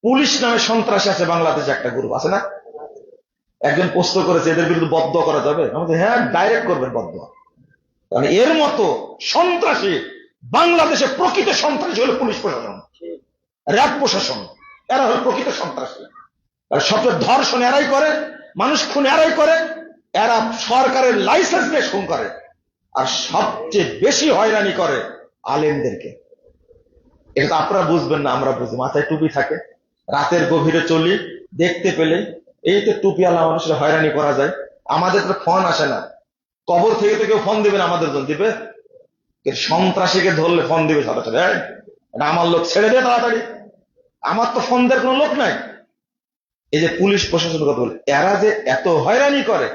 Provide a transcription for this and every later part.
Police নামে সন্ত্রাসী আছে বাংলাদেশে, একটা গ্রুপ আছে না? একজন প্রশ্ন করেছে এদের বিরুদ্ধে বদদোয়া করা যাবে? আমাদের হ্যাঁ, ডাইরেক্ট করবেন বদদোয়া। কারণ এর মতো সন্ত্রাসী বাংলাদেশে, প্রকৃত সন্ত্রাসী হলো পুলিশ প্রশাসন, র্যাব প্রশাসন। এরা হলো প্রকৃত সন্ত্রাসী। আর সবচেয়ে ধর্ষণ এরাই করে, মানুষ খুন এরাই করে, এরা সরকারের লাইসেন্স নিয়ে খুন করে, আর সবচেয়ে বেশি হয়রানি করে আলেমদেরকে। এটা তো আপনারা বুঝবেন না, আমরা বুঝি। মাথায় টুপি থাকে, রাতের গভীরে চলি, দেখতে পেলে এই তো টুপিওয়ালা মানুষের হয়রানি করা যায়। আমাদের তো ফোন আসে না, কবর থেকে তো কেউ ফোন দিবে না, আমাদের জন্য দিবে? সন্ত্রাসীকে ধরলে ফোন দিবে সরাসরি, এটা আমার লোক, ছেড়ে দে তাড়াতাড়ি। আমার তো ফোন দেওয়ার কোনো লোক নাই। এই যে পুলিশ প্রশাসনের কথা বলে, এরা যে এত হয়রানি করে,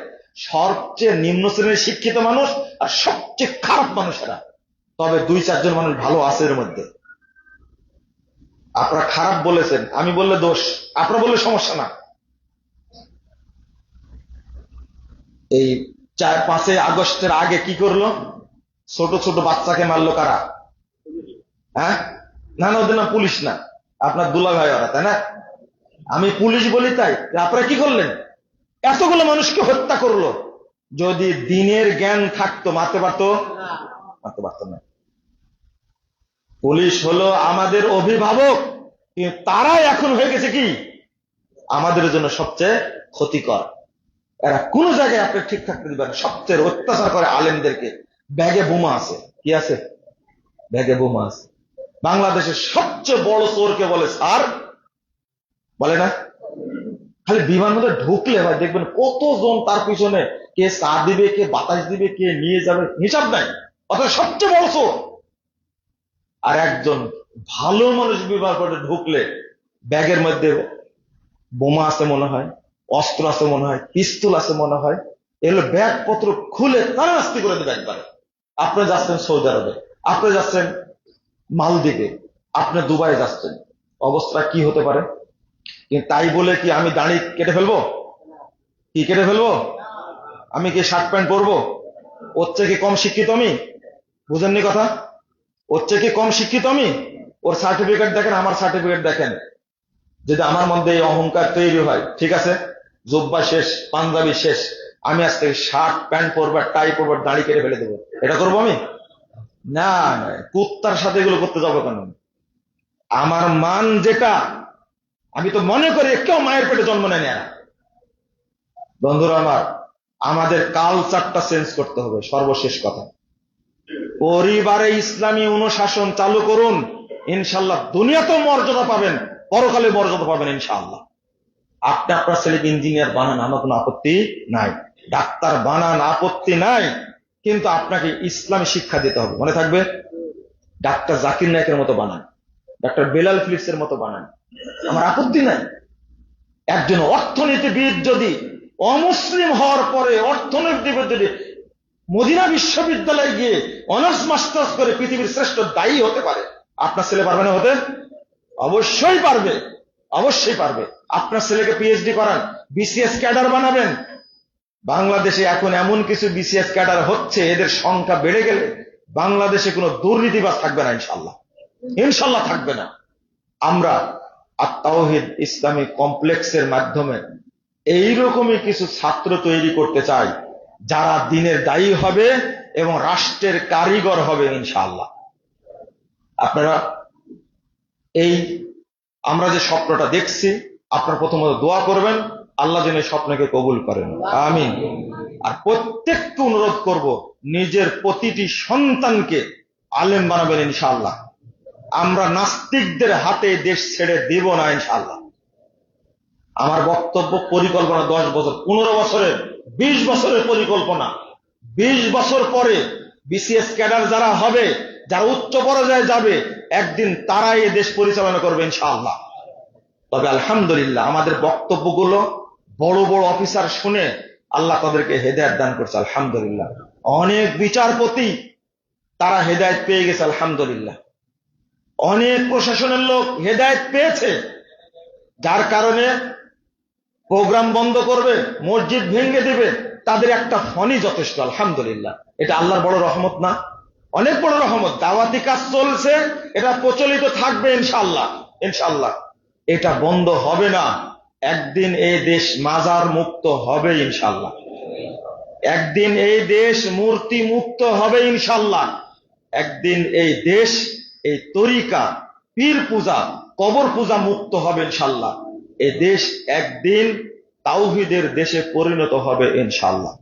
সবচেয়ে নিম্ন শ্রেণীর শিক্ষিত মানুষ আর সবচেয়ে খারাপ মানুষেরা। তবে 2-4 জন মানুষ ভালো আছে এর মধ্যে। আপনারা খারাপ বলেছেন, আমি বললে দোষ, আপনারা বললে সমস্যা না। এই 5ই আগস্টের আগে কি করলো? ছোট ছোট বাচ্চাকে মারলো কারা? হ্যাঁ, না না, ওদের নাম পুলিশ না, আপনার দুলা ভাই ওরা, তাই না? আমি পুলিশ বলি তাই। আপনারা কি করলেন? এতগুলো মানুষকে হত্যা করলো। যদি দিনের জ্ঞান থাকতো মারতে পারতো? মারতে পারতো না। পুলিশ হলো আমাদের অভিভাবক, কিন্তু তারা এখন হয়ে গেছে কি আমাদের জন্য সবচেয়ে ক্ষতিকর। এরা কোন জায়গায় আপনি ঠিক থাকতে দিবেন, সবচেয়ে অত্যাচার করে আলেমদেরকে। ব্যাগে বোমা আছে, কি আছে? ব্যাগে বোমা আছে। বাংলাদেশের সবচেয়ে বড় চোরকে বলে স্যার, বলে না? খালি বিমান মধ্যে ঢুকলে ভাই দেখবেন কতজন তার পিছনে, কে চা দিবে, কে বাতাস দিবে, কে নিয়ে যাবে, হিসাব নাই। অথচ সবচেয়ে বড় চোর। আর একজন ভালো মানুষ বিমান করে ঢুকলে ব্যাগের মধ্যে বোমা আছে মনে হয়, অস্ত্র আছে মনে হয়, পিস্তল আছে মনে হয়, এগুলো ব্যাগ পত্র খুলে তারা নাস্তি করে দেবে একবারে। আপনি যাচ্ছেন সৌদি আরবে, আপনি যাচ্ছেন মালদ্বীপে, আপনি দুবাই যাচ্ছেন, অবস্থা কি হতে পারে? কিন্তু তাই বলে কি আমি দাড়ি কেটে ফেলবো? কি কেটে ফেলবো? আমি কি শার্ট প্যান্ট পরবো? ওর চেয়ে কি কম শিক্ষিত আমি? বুঝেননি কথা? ওর চেয়ে কি কম শিক্ষিত আমি? ওর সার্টিফিকেট দেখেন, আমার সার্টিফিকেট দেখেন। যদি আমার মধ্যে এই অহংকার তৈরি হয়, ঠিক আছে, জুব্বা শেষ, পাঞ্জাবি শেষ, আমি আজ থেকে শার্ট প্যান্ট পরবো, টাই পরবো, দাড়ি কেটে ফেলে দেবো, এটা করবো আমি? না, কুত্তার সাথে এগুলো করতে যাবো কেন? আমার মান যেটা, আমি তো মনে করি কেউ মায়ের পেটে জন্ম নেয় না। বন্ধুরা আমার, আমাদের কালচারটা চেঞ্জ করতে হবে। সর্বশেষ কথা, পরিবারে ইসলামী অনুশাসন চালু করুন, ইনশাল্লাহ দুনিয়াতেও মর্যাদা পাবেন, পরকালে মর্যাদা পাবেন ইনশাআল্লাহ। আপনি আপনার ছেলেকে ইঞ্জিনিয়ার বানান, আমার কোনো আপত্তি নাই, ডাক্তার বানান, আপত্তি নাই, কিন্তু আপনাকে ইসলামী শিক্ষা দিতে হবে। মনে থাকবে, ডাক্তার জাকির নায়কের মতো বানান, ডাক্তার বেলাল ফিলিপসের মতো বানান, আমার আপত্তি নাই। একজন অর্থনীতিবিদ যদি অমুসলিম হওয়ার পরে অর্থনীতিবিদ যদি মদিনা বিশ্ববিদ্যালয়ে গিয়ে অনার্স মাস্টার্স করে পৃথিবীর শ্রেষ্ঠ দায়ী হতে পারে, আপনার ছেলে পারবে না হতে? অবশ্যই পারবে, অবশ্যই পারবে। আপনার ছেলেকে পিএইচডি করান, বিসিএস ক্যাডার বানাবেন। বাংলাদেশে এখন এমন কিছু বিসিএস ক্যাডার হচ্ছে, এদের সংখ্যা বেড়ে গেলে বাংলাদেশে কোনো দুর্নীতিবাজ থাকবে না ইনশাল্লাহ, ইনশাল্লাহ থাকবে না। আমরা আত-তাওহীদ ইসলামিক কমপ্লেক্সের মাধ্যমে এইরকমই কিছু ছাত্র তৈরি করতে চাই, যারা দিনের দায়ী হবে এবং রাষ্ট্রের কারিগর হবে ইনশাআল্লাহ। আপনারা এই আমরা যে স্বপ্নটা দেখছি, আপনারা প্রথমত দোয়া করবেন, আল্লাহ যেন এই স্বপ্নকে কবুল করেন, আমিন। আর প্রত্যেককে অনুরোধ করব, নিজের প্রতিটি সন্তানকে আলেম বানাবেন ইনশাআল্লাহ। আমরা নাস্তিকদের হাতে দেশ ছেড়ে দেব না ইনশাআল্লাহ। আমার বক্তব্য, পরিকল্পনা 10 বছর, 15 বছরের, 20 বছরের পরিকল্পনা। 20 বছর পরে বিসিএস ক্যাডার যারা হবে, যারা উচ্চ পর্যায়ে যাবে, একদিন তারাই এই দেশ পরিচালনা করবে ইনশাআল্লাহ। তবে আলহামদুলিল্লাহ আমাদের বক্তব্যগুলো বড় বড় অফিসার শুনে আল্লাহ তাদেরকে হেদায়েত দান করছে আলহামদুলিল্লাহ। অনেক বিচারপতি তারা হেদায়েত পেয়ে গেছে আলহামদুলিল্লাহ। অনেক প্রশাসনের লোক হেদায়েত পেয়েছে, যার কারণে প্রোগ্রাম বন্ধ করবে, মসজিদ ভেঙে দিবে, তাদের একটা ফোনই যথেষ্ট আলহামদুলিল্লাহ। এটা আল্লাহর বড় রহমত না? অনেক বড় রহমত। দাওয়াতি কাজ চলছে, এটা প্রচলিত থাকবে ইনশাআল্লাহ, ইনশাআল্লাহ। এটা বন্ধ হবে না। একদিন এই দেশ মাজার মুক্ত হবে ইনশাল্লাহ। একদিন এই দেশ মূর্তি মুক্ত হবে ইনশাল্লাহ। একদিন এই দেশ এই তরিকা, পীর পূজা, কবর পূজা মুক্ত হবে ইনশাল্লাহ। এই দেশ একদিন তাওহীদের দেশে পরিণত হবে ইনশাল্লাহ।